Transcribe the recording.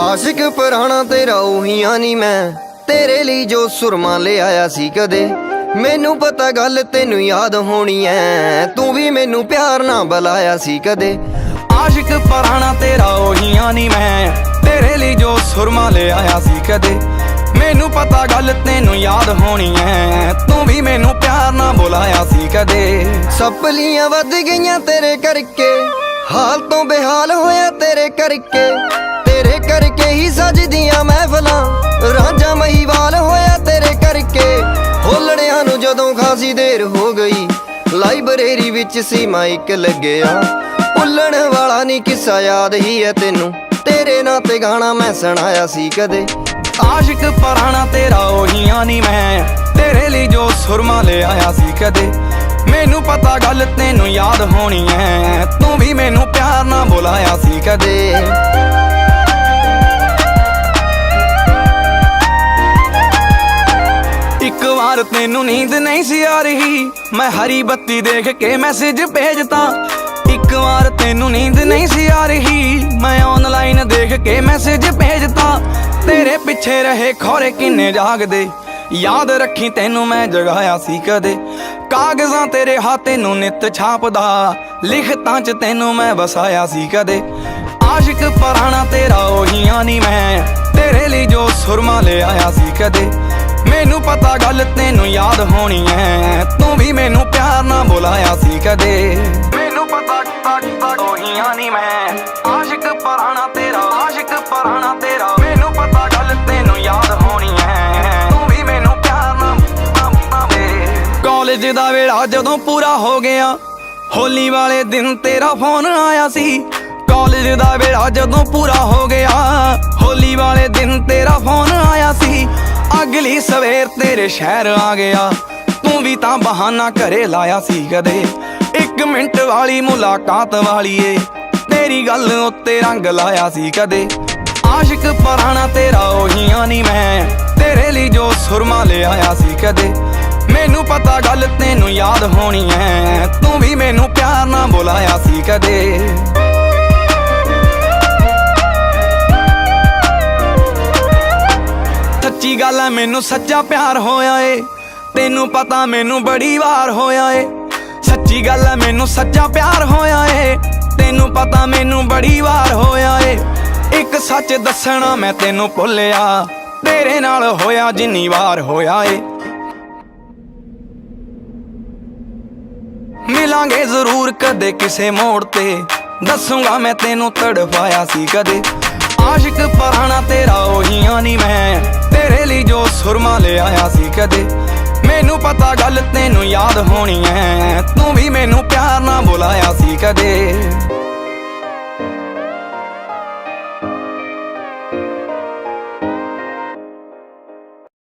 आशिक पुराना तेरा उहिया नी मैं तेरे लिए जो सुरमा ले आया सी कदे। मैनू पता गल तेनू याद होनी है, तू भी मैनू प्यार ना बुलाया सी कदे। आशिक पुराना तेरा उहिया नी मैं तेरे लिए जो सुरमा ले आया सी कदे। मैनू पता गल तेनू याद होनी है, तू भी मैनू प्यार ना बुलाया सी कदे। सपलियां वध गईयां तेरे करके, हाल तो बेहाल होया तेरे करके। तेरे करके ही सजदियां महफिलां, रांझा महीवाल होया तेरे करके। होलड़ियां नू जदों खासी देर हो गई, लाइब्रेरी विच सी माइक लग्या। भुल्लण वाला नी किस्सा याद ही है तेनू, तेरे नां ते गाना मैं सुनाया सी कदे। आशिक पुराना तेरा उहिया नी मैं तेरे लिए जो सुरमा ले आया सी कदे। मैनू पता गल तेनू याद होनी है, तू भी मैनू प्यार ना बुलाया सी कदे। एक बार तेनू नींद नहीं सी आ रही, मैं हरी बत्ती देख के मैसेज भेजता। एक बार तेनू नींद नहीं सी आ रही, मैं ऑनलाइन देख के मैसेज भेजता। तेरे पिछे रहे खौरे किन्ने जागदे, याद रखी तेनू मैं जगाया सी कदे। कागजां तेरे हाथे नू नित छापदा, लिखतां च तेनू मैं बसाया सी कदे। आशिक पुराना तेरा उहिया नी मैं तेरे लिए जो सुरमा ले आया सी कदे। मैनू पता गल तेनू याद होनी है, तू भी मैनू प्यार ना बुलाया सी कदे। मैनू पता उहिया नी मैं आशिक पुराना तेरा, आशिक पुराना तेरा। मैनू पता गल तेनू याद होनी है, तू भी मैनू प्यार ना। कॉलेज दा वेला जदों पूरा हो गया, होली वाले दिन तेरा फोन आया सी। कॉलेज दा वेला जदों पूरा हो गया, होली वाले दिन तेरा फोन आया सी। अगली सवेर तेरे शहर आ गया, तू भी तां बहाना घरे लाया सी कदे। एक मिनट वाली मुलाकात वालीए, तेरी गल उत्ते रंग लाया सी कदे। आशिक पुराना तेरा उहिया नी मैं तेरे लिए जो सुरमा ले आया सी कदे। मैनू पता गल तेनू याद होनी है, तू भी मैनू प्यार ना बुलाया सी कदे। सच्ची गल है मैनू सच्चा प्यार होया ए, तेनू पता मैनू बड़ी वार होया ए। सच्ची गल है मैनू सच्चा प्यार होया ए, तेनू पता मैनू बड़ी वार होया ए। एक सच दसना मैं तेनू भुल्लिया, तेरे नाल होया जिन्नी वार होया ए। मिलांगे जरूर कदे किसे मोड़ ते, दसूंगा मैं तेनू तड़पाया सी कदे। आशिक पुराना तेरा उहिया नी मैं तेरे लिए जो सुरमा ले आया सी कदे। मैनू पता गल तेनू याद होनी है, तू भी मैनू प्यार ना बुलाया सी कदे।